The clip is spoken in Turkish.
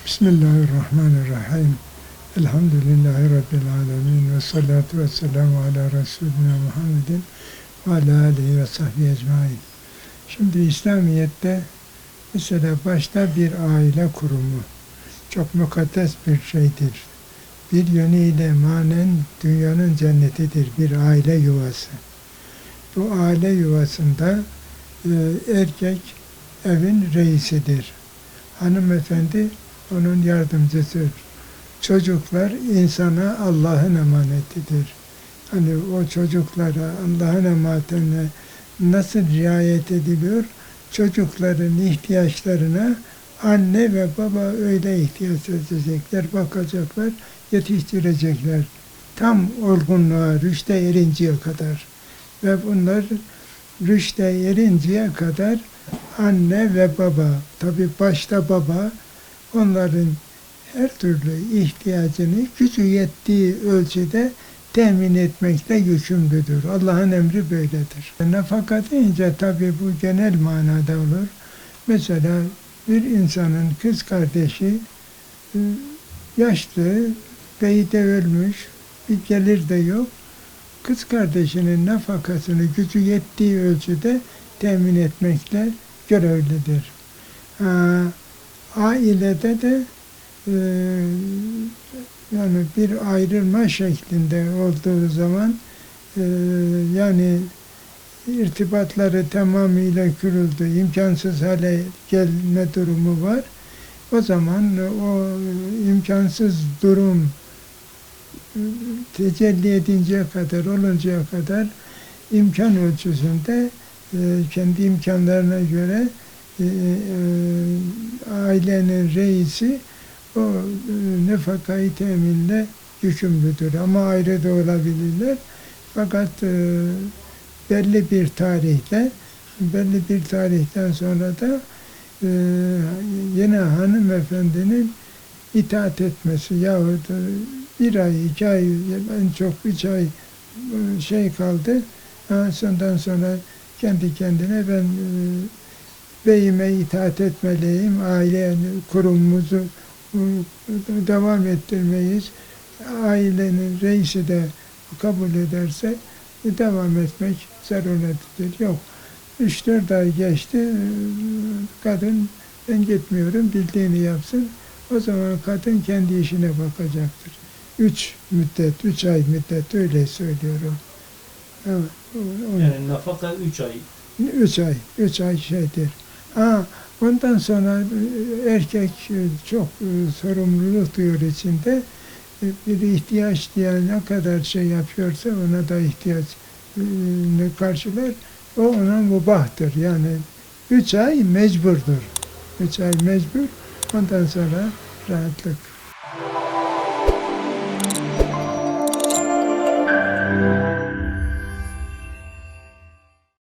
Bismillahirrahmanirrahim. Elhamdülillahi Rabbil alemin. Ve salatu ve selamu ala Resulina Muhammedin ve ala alihi ve sahbihi ecmain. Şimdi İslamiyet'te mesela başta bir aile kurumu çok mukaddes bir şeydir. Bir yönüyle manen dünyanın cennetidir bir aile yuvası. Bu aile yuvasında erkek evin reisidir. Hanımefendi onun yardımcısıdır. Çocuklar insana Allah'ın emanetidir. Hani o çocuklara Allah'ın emanetine nasıl riayet ediliyor? Çocukların ihtiyaçlarına anne ve baba öyle ihtiyaç edecekler, bakacaklar, yetiştirecekler. Tam olgunluğa, rüşte erinceye kadar. Ve bunlar rüşte erinceye kadar anne ve baba, tabi başta baba, onların her türlü ihtiyacını gücü yettiği ölçüde temin etmekle yükümlüdür. Allah'ın emri böyledir. Nafaka deyince tabi bu genel manada olur. Mesela bir insanın kız kardeşi yaşlı, beyi de ölmüş, bir gelir de yok. Kız kardeşinin nafakasını gücü yettiği ölçüde temin etmekle görevlidir. Ailede de yani bir ayrılma şeklinde olduğu zaman yani irtibatları tamamıyla kırıldı, imkansız hale gelme durumu var. O zaman o imkansız durum tecelli edinceye kadar, oluncaya kadar imkan ölçüsünde kendi imkanlarına göre ailenin reisi o nefakayı teminle yükümlüdür. Ama ayrı da olabilirler. Fakat belli bir tarihten sonra da yine hanımefendinin itaat etmesi yahut bir ay, 2 ay, en çok 3 ay kaldı. Ondan sonra kendi kendine ben beyime itaat etmeliyim, aile kurumumuzu devam ettirmeyiz. Ailenin reisi de kabul ederse devam etmek zaruretidir. Yok. 3-4 ay geçti, kadın ben gitmiyorum, bildiğini yapsın. O zaman kadın kendi işine bakacaktır. 3 ay müddet öyle söylüyorum. Evet. Yani nafaka 3 ay. 3 ay şeydir. Ondan sonra erkek çok sorumluluk duyuyor içinde. Bir ihtiyaç diye ne kadar şey yapıyorsa ona da ihtiyaçını karşılar. O ona mubahtır. Yani 3 ay mecburdur. 3 ay mecbur. Ondan sonra rahatlık.